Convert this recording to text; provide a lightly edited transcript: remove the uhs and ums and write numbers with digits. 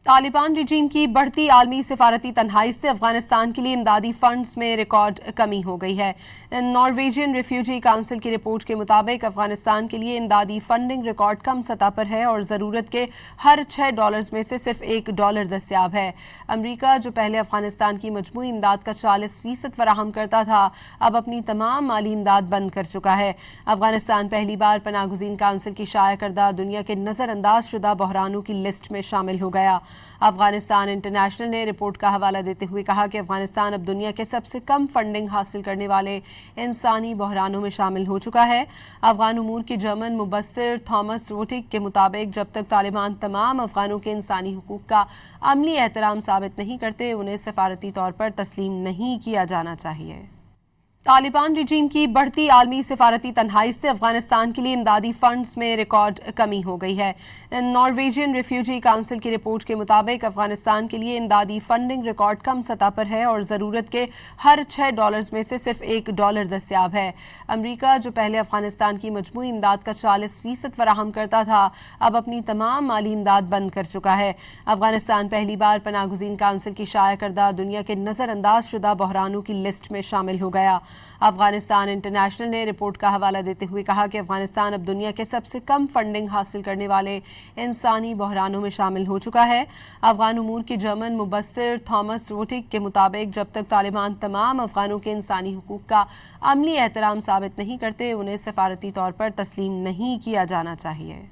Taliban regime की बढ़ती आलमी सिफारती तन्हाई से अफगानिस्तान के लिए इमदादी फंड्स में रिकॉर्ड कमी हो गई है। नॉर्वेजियन रिफ्यूजी काउंसिल की रिपोर्ट के मुताबिक अफगानिस्तान के लिए इमदादी फंडिंग रिकॉर्ड कम सतह पर है और ज़रूरत के हर $6 में से सिर्फ $1 दस्याब है। अमरीका, जो पहले अफगानिस्तान की मजमूई इमदाद का 40% फराहम करता था, अब अपनी तमाम माली इमदाद बंद कर चुका है। अफगानिस्तान पहली बार पनाहगज़ीन काउंसिल की शाया करदा दुनिया के नज़रअंदाज शुदा बहरानों की लिस्ट में शामिल हो गया। अफगानिस्तान इंटरनेशनल ने रिपोर्ट का हवाला देते हुए कहा कि अफगानिस्तान अब दुनिया के सबसे कम फंडिंग हासिल करने वाले इंसानी बहरानों में शामिल हो चुका है। अफगान उमूर के जर्मन मुबस्सिर थॉमस रोटिक के मुताबिक जब तक तालिबान तमाम अफगानों के इंसानी हुकूक का अमली एहतराम साबित नहीं करते, उन्हें सफारती तौर पर तस्लीम नहीं किया जाना चाहिए। तालिबान रिजीम की बढ़ती आलमी सिफारती तन्हाई से अफगानिस्तान के लिए इमदादी फंड्स में रिकॉर्ड कमी हो गई है। नॉर्वेजियन रिफ्यूजी काउंसिल की रिपोर्ट के मुताबिक अफगानिस्तान के लिए इमदादी फंडिंग रिकॉर्ड कम सतह पर है और ज़रूरत के हर $6 में से सिर्फ $1 दस्याब है। अमरीका, जो पहले अफगानिस्तान की मजमूई इमदाद का 40% फराहम करता था, अब अपनी तमाम माली इमदाद बंद कर चुका है। अफगानिस्तान पहली बार पनाहगज़ीन काउंसिल की शाया करदा दुनिया के नज़रअंदाज शुदा बहरानों की लिस्ट में शामिल हो गया। अफगानिस्तान इंटरनेशनल ने रिपोर्ट का हवाला देते हुए कहा कि अफगानिस्तान अब दुनिया के सबसे कम फंडिंग हासिल करने वाले इंसानी बहरानों में शामिल हो चुका है। अफगान उमूर के जर्मन मुबस्सिर थॉमस रोटिक के मुताबिक जब तक तालिबान तमाम अफगानों के इंसानी हुकूक का अमली एहतराम साबित नहीं करते, उन्हें सफारती तौर पर तस्लीम नहीं किया जाना चाहिए।